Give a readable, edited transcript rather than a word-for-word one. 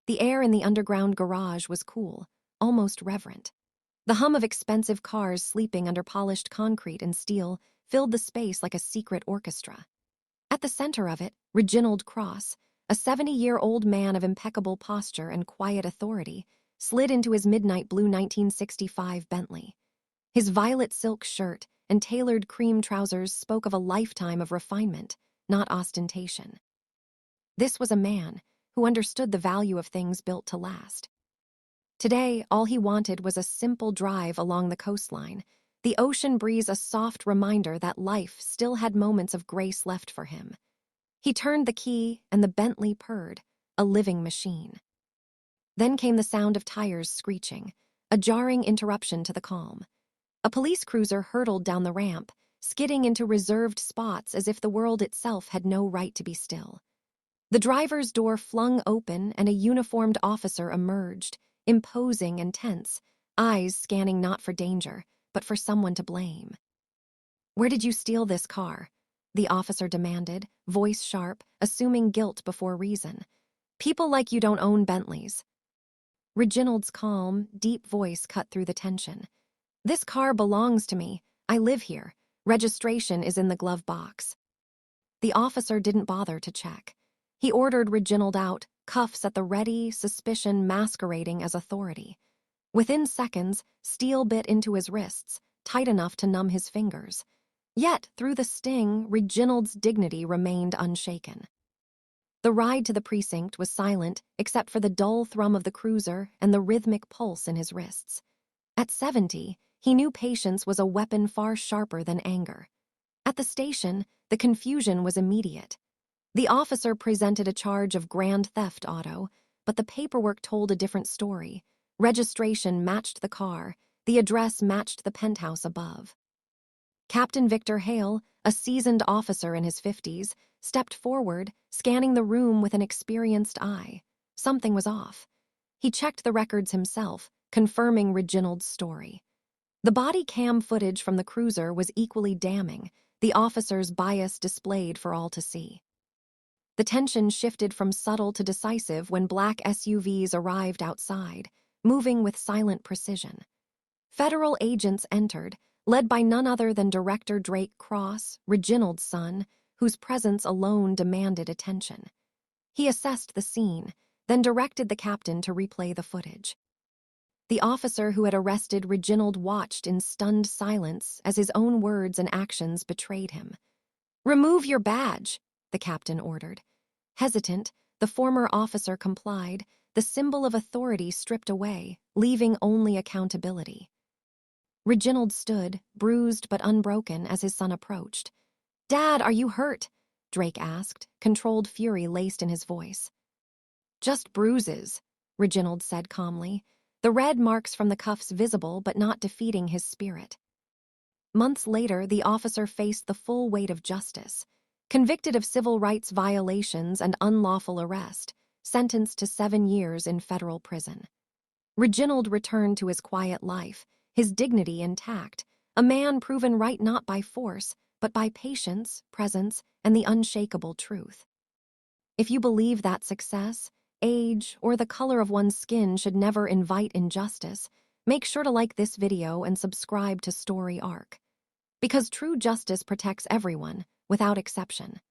The air in the underground garage was cool, almost reverent. The hum of expensive cars sleeping under polished concrete and steel filled the space like a secret orchestra. At the center of it, Reginald Cross, a 70-year-old man of impeccable posture and quiet authority, slid into his midnight blue 1965 Bentley. His violet silk shirt and tailored cream trousers spoke of a lifetime of refinement, not ostentation. This was a man who understood the value of things built to last. Today, all he wanted was a simple drive along the coastline, the ocean breeze a soft reminder that life still had moments of grace left for him. He turned the key, and the Bentley purred, a living machine. Then came the sound of tires screeching, a jarring interruption to the calm. A police cruiser hurtled down the ramp, skidding into reserved spots as if the world itself had no right to be still. The driver's door flung open, and a uniformed officer emerged, imposing and tense, eyes scanning not for danger, but for someone to blame. "Where did you steal this car?" the officer demanded, voice sharp, assuming guilt before reason. "People like you don't own Bentleys." Reginald's calm, deep voice cut through the tension. "This car belongs to me. I live here. Registration is in the glove box." The officer didn't bother to check. He ordered Reginald out, cuffs at the ready, suspicion masquerading as authority. Within seconds, steel bit into his wrists, tight enough to numb his fingers. Yet, through the sting, Reginald's dignity remained unshaken. The ride to the precinct was silent except for the dull thrum of the cruiser and the rhythmic pulse in his wrists. At 70, he knew patience was a weapon far sharper than anger. At the station, the confusion was immediate. The officer presented a charge of grand theft auto, but the paperwork told a different story. Registration matched the car, the address matched the penthouse above. Captain Victor Hale, a seasoned officer in his 50s, stepped forward, scanning the room with an experienced eye. Something was off. He checked the records himself, confirming Reginald's story. The body cam footage from the cruiser was equally damning, the officer's bias displayed for all to see. The tension shifted from subtle to decisive when black SUVs arrived outside, moving with silent precision. Federal agents entered, led by none other than Director Drake Cross, Reginald's son, whose presence alone demanded attention. He assessed the scene, then directed the captain to replay the footage. The officer who had arrested Reginald watched in stunned silence as his own words and actions betrayed him. "Remove your badge," the captain ordered. Hesitant, the former officer complied, the symbol of authority stripped away, leaving only accountability. Reginald stood, bruised but unbroken, as his son approached. "Dad, are you hurt?" Drake asked, controlled fury laced in his voice. "Just bruises," Reginald said calmly, the red marks from the cuffs visible but not defeating his spirit. Months later, the officer faced the full weight of justice. Convicted of civil rights violations and unlawful arrest, sentenced to 7 years in federal prison. Reginald returned to his quiet life, his dignity intact, a man proven right not by force, but by patience, presence, and the unshakable truth. If you believe that success, age, or the color of one's skin should never invite injustice, make sure to like this video and subscribe to Story Arc. Because true justice protects everyone, without exception.